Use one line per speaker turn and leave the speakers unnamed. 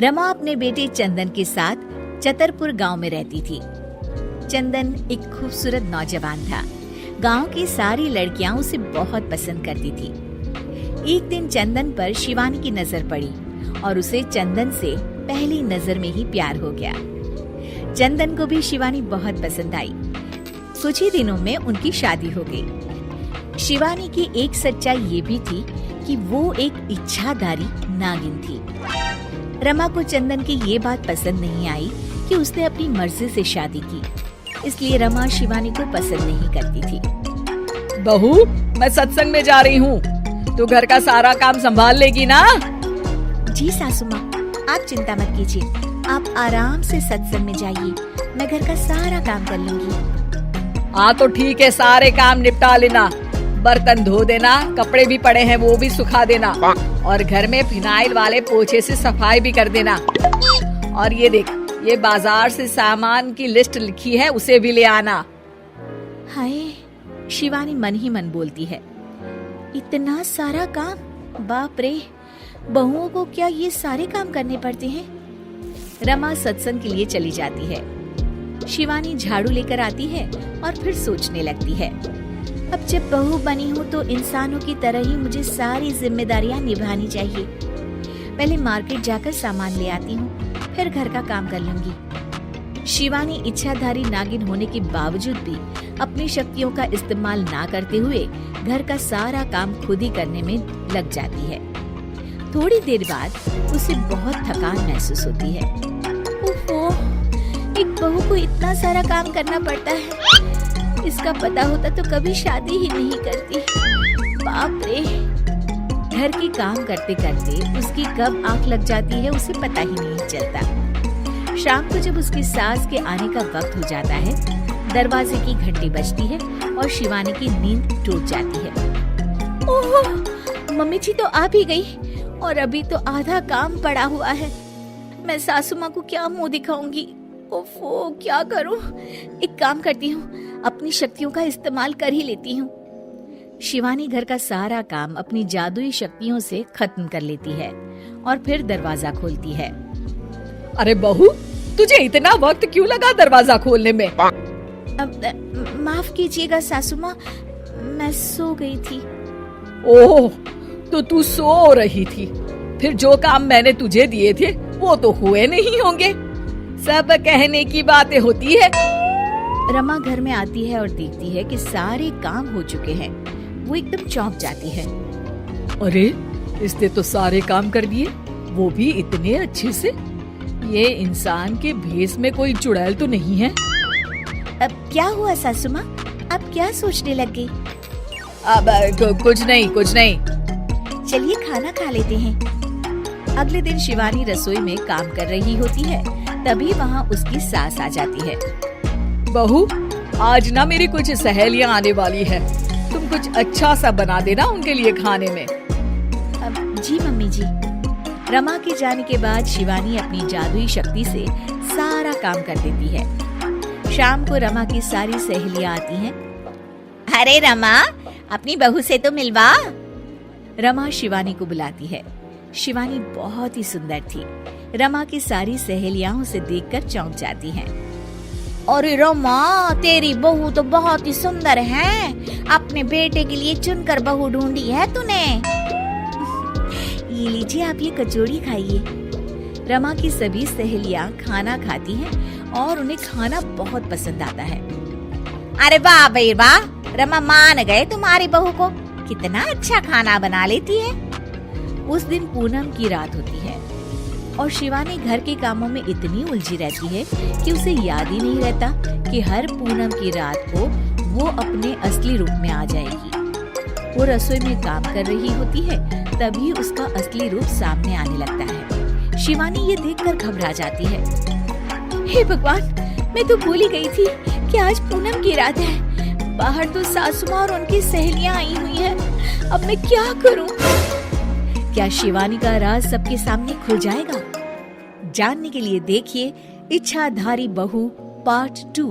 रमा अपने बेटे चंदन के साथ चतरपुर गांव में रहती थी। चंदन एक खूबसूरत नौजवान था। गांव की सारी लड़कियां उसे बहुत पसंद करती थी। एक दिन चंदन पर शिवानी की नजर पड़ी और उसे चंदन से पहली नजर में ही प्यार हो गया। चंदन को भी शिवानी बहुत पसंद आई। कुछ ही दिनों में उनकी शादी हो गई। शिवानी की एक सच्चाई ये भी थी कि वो एक इच्छाधारी नागिन थी। रमा को चंदन की ये बात पसंद नहीं आई कि उसने अपनी मर्जी से शादी की, इसलिए रमा शिवानी को पसंद नहीं करती थी।
बहू, मैं सत्संग में जा रही हूँ, तो घर का सारा काम संभाल लेगी ना?
जी सासू माँ, आप चिंता मत कीजिए, आप आराम से सत्संग में जाइए, मैं घर का सारा काम कर लूंगी।
हाँ तो ठीक है, सारे काम निपटा लेना। बर्तन धो देना, कपड़े भी पड़े हैं वो भी सुखा देना, और घर में फिनाइल वाले पोछे से सफाई भी कर देना। और ये देख, ये बाजार से सामान की लिस्ट लिखी है, उसे भी ले आना।
हाय, शिवानी मन ही मन बोलती है, इतना सारा काम, बाप रे, बहुओं को क्या ये सारे काम करने पड़ते हैं। रमा सत्संग के लिए चली जाती है। शिवानी झाड़ू लेकर आती है और फिर सोचने लगती है, अब जब बहू बनी हूँ तो इंसानों की तरह ही मुझे सारी जिम्मेदारियाँ निभानी चाहिए। पहले मार्केट जाकर सामान ले आती हूँ, फिर घर का काम कर लूंगी। शिवानी इच्छाधारी नागिन होने के बावजूद भी अपनी शक्तियों का इस्तेमाल ना करते हुए घर का सारा काम खुद ही करने में लग जाती है। थोड़ी देर बाद उसे बहुत थकान महसूस होती है। ओहो, एक बहू को इतना सारा काम करना पड़ता है, इसका पता होता तो कभी शादी ही नहीं करती। बाप रे, घर के काम करते करते उसकी कब आंख लग जाती है उसे पता ही नहीं चलता। शाम को जब उसकी सास के आने का वक्त हो जाता है, दरवाजे की घंटी बजती है और शिवानी की नींद टूट जाती है। ओह, मम्मी जी तो आ भी गई और अभी तो आधा काम पड़ा हुआ है। मैं सासू माँ को क्या मुंह दिखाऊंगी? ओफो, क्या करूं? एक काम करती हूँ, अपनी शक्तियों का इस्तेमाल कर ही लेती हूँ। शिवानी घर का सारा काम अपनी जादुई शक्तियों से खत्म कर लेती है और फिर दरवाजा खोलती है।
अरे बहू, तुझे इतना वक्त क्यों लगा दरवाजा खोलने में?
माफ कीजिएगा सासू माँ, मैं सो गई थी।
ओह, तो तू सो रही थी, फिर जो काम मैंने तुझे दिए थे वो तो हुए नहीं होंगे। सब कहने की बातें होती है।
रमा घर में आती है और देखती है कि सारे काम हो चुके हैं। वो एकदम चौंक जाती है।
अरे, इसने तो सारे काम कर दिए, वो भी इतने अच्छे से। ये इंसान के भेस में कोई चुड़ैल तो नहीं है?
अब क्या हुआ सासू माँ, आप क्या सोचने लग गई?
अब कुछ नहीं।
चलिए खाना खा लेते हैं। अगले दिन शिवानी रसोई में काम कर रही होती है, तभी वहाँ उसकी सास आ जाती है।
बहू, आज ना मेरी कुछ सहेलियाँ आने वाली है, तुम कुछ अच्छा सा बना देना उनके लिए खाने में।
जी मम्मी जी। रमा के जाने के बाद शिवानी अपनी जादुई शक्ति से सारा काम कर देती है। शाम को रमा की सारी सहेलियाँ आती हैं। अरे रमा, अपनी बहू से तो मिलवा। रमा शिवानी को बुलाती है। शिवानी बहुत ही सुंदर थी। रमा की सारी सहेलियां उसे देखकर चौंक जाती हैं। अरे रमा, तेरी बहू तो बहुत ही सुंदर है, अपने बेटे के लिए चुनकर बहू ढूंढी है तूने। ये लीजिए, आप ये कचौड़ी खाइए। रमा की सभी सहेलियां खाना खाती हैं और उन्हें खाना बहुत पसंद आता है। अरे वाह भाई वाह, रमा मान गए तुम्हारी बहू को, कितना अच्छा खाना बना लेती है। उस दिन पूनम की रात होती है और शिवानी घर के कामों में इतनी उलझी रहती है कि उसे याद ही नहीं रहता कि हर पूनम की रात को वो अपने असली रूप में आ जाएगी। वो रसोई में काम कर रही होती है, तभी उसका असली रूप सामने आने लगता है। शिवानी ये देखकर घबरा जाती है। हे भगवान, मैं तो भूल ही गई थी कि आज पूनम की रात है। बाहर तो सासू माँ और उनकी सहेलियां आई हुई हैं। अब मैं क्या करूं? क्या शिवानी का राज सबके सामने खुल जाएगा? जानने के लिए देखिए इच्छाधारी बहू पार्ट 2।